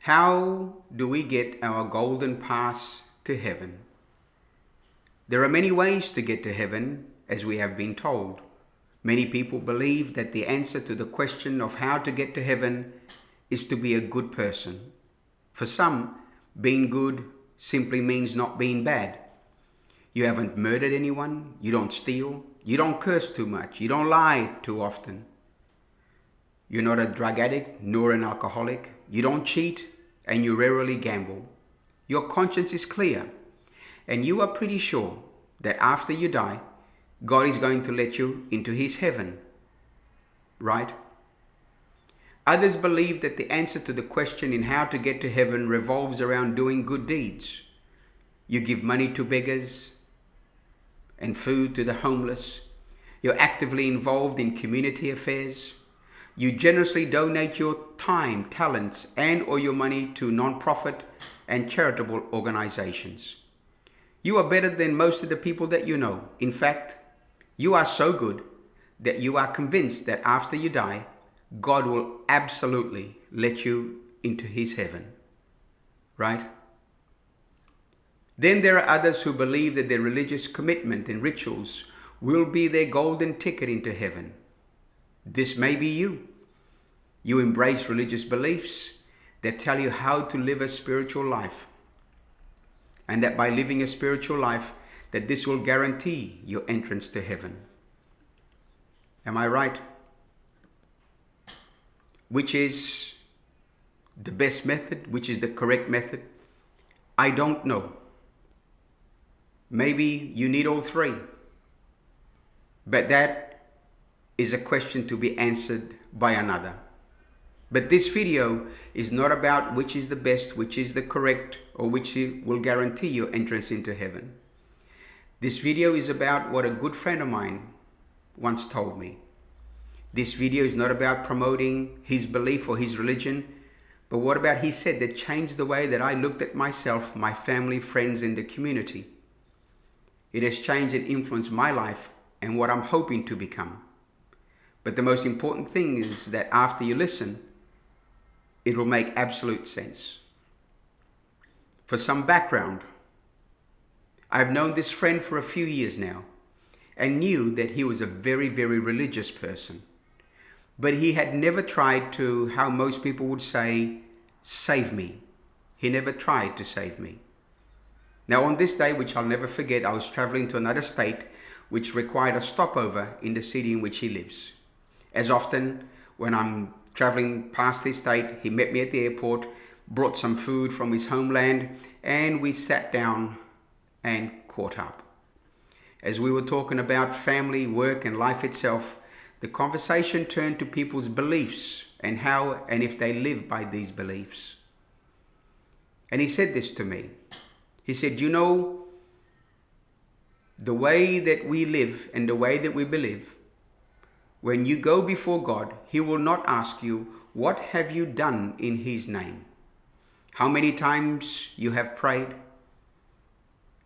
How do we get our golden pass to heaven? There are many ways to get to heaven, as we have been told. Many people believe that the answer to the question of how to get to heaven is to be a good person. For some, being good simply means not being bad. You haven't murdered anyone, you don't steal, you don't curse too much, you don't lie too often. You're not a drug addict nor an alcoholic, you don't cheat, and you rarely gamble. Your conscience is clear, and you are pretty sure that after you die, God is going to let you into His heaven, right? Others believe that the answer to the question in how to get to heaven revolves around doing good deeds. You give money to beggars and food to the homeless. You're actively involved in community affairs. You generously donate your time, talents, and or your money to non-profit and charitable organizations. You are better than most of the people that you know. In fact, you are so good that you are convinced that after you die, God will absolutely let you into His heaven, right? Then there are others who believe that their religious commitment and rituals will be their golden ticket into heaven. This may be you. You embrace religious beliefs that tell you how to live a spiritual life, and that by living a spiritual life, that this will guarantee your entrance to heaven. Am I right? Which is the best method? Which is the correct method? I don't know. Maybe you need all three. But that is a question to be answered by another. But this video is not about which is the best, which is the correct, or which will guarantee your entrance into heaven. This video is about what a good friend of mine once told me. This video is not about promoting his belief or his religion, but what about he said that changed the way that I looked at myself, my family, friends, and the community. It has changed and influenced my life and what I'm hoping to become. But the most important thing is that after you listen, it will make absolute sense. For some background, I've known this friend for a few years now and knew that he was a very, very religious person. But he had never tried to, how most people would say, save me. He never tried to save me. Now on this day, which I'll never forget, I was traveling to another state which required a stopover in the city in which he lives. As often, when I'm traveling past his state, he met me at the airport, brought some food from his homeland, and we sat down and caught up. As we were talking about family, work, and life itself, the conversation turned to people's beliefs and how and if they live by these beliefs. And he said this to me. He said, you know, the way that we live and the way that we believe, when you go before God, He will not ask you, what have you done in His name? How many times you have prayed?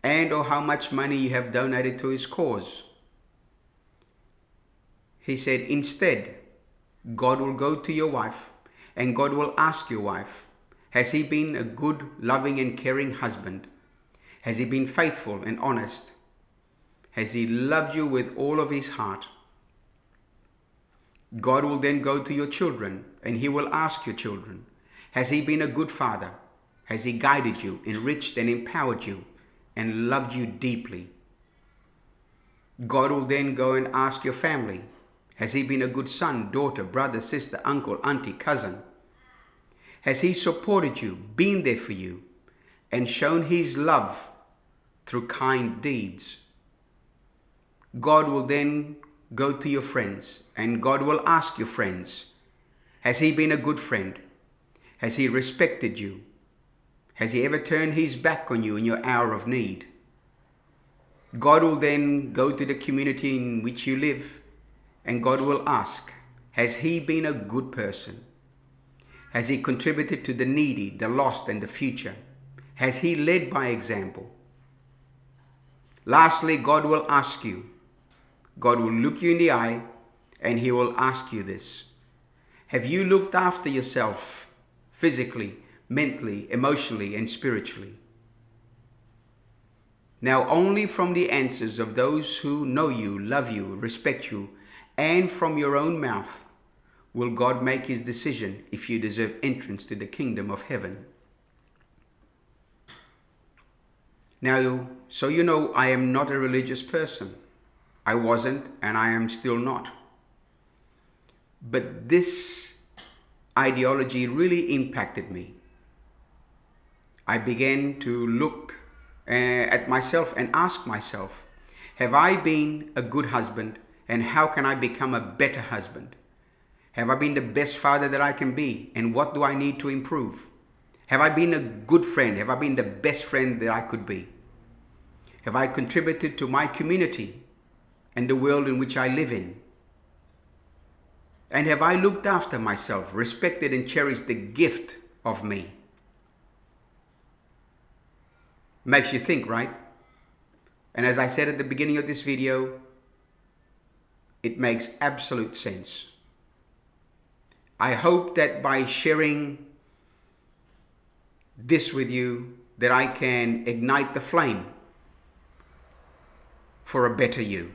And or how much money you have donated to His cause? He said, instead, God will go to your wife and God will ask your wife, has he been a good, loving and caring husband? Has he been faithful and honest? Has he loved you with all of his heart? God will then go to your children and He will ask your children, has he been a good father? Has he guided you, enriched and empowered you, and loved you deeply? God will then go and ask your family, has he been a good son, daughter, brother, sister, uncle, auntie, cousin? Has he supported you, been there for you, and shown his love through kind deeds? God will then go to your friends, and God will ask your friends, has he been a good friend? Has he respected you? Has he ever turned his back on you in your hour of need? God will then go to the community in which you live, and God will ask, has he been a good person? Has he contributed to the needy, the lost, and the future? Has he led by example? Lastly, God will ask you. God will look you in the eye and He will ask you this. Have you looked after yourself physically, mentally, emotionally, and spiritually. Now, only from the answers of those who know you, love you, respect you, and from your own mouth will God make his decision if you deserve entrance to the kingdom of heaven. Now, so you know, I am not a religious person. I wasn't, and I am still not. But this ideology really impacted me. I began to look at myself and ask myself, have I been a good husband, and how can I become a better husband? Have I been the best father that I can be, and what do I need to improve? Have I been a good friend? Have I been the best friend that I could be? Have I contributed to my community and the world in which I live in? And have I looked after myself, respected and cherished the gift of me? Makes you think, right? And as I said at the beginning of this video, it makes absolute sense. I hope that by sharing this with you, that I can ignite the flame for a better you.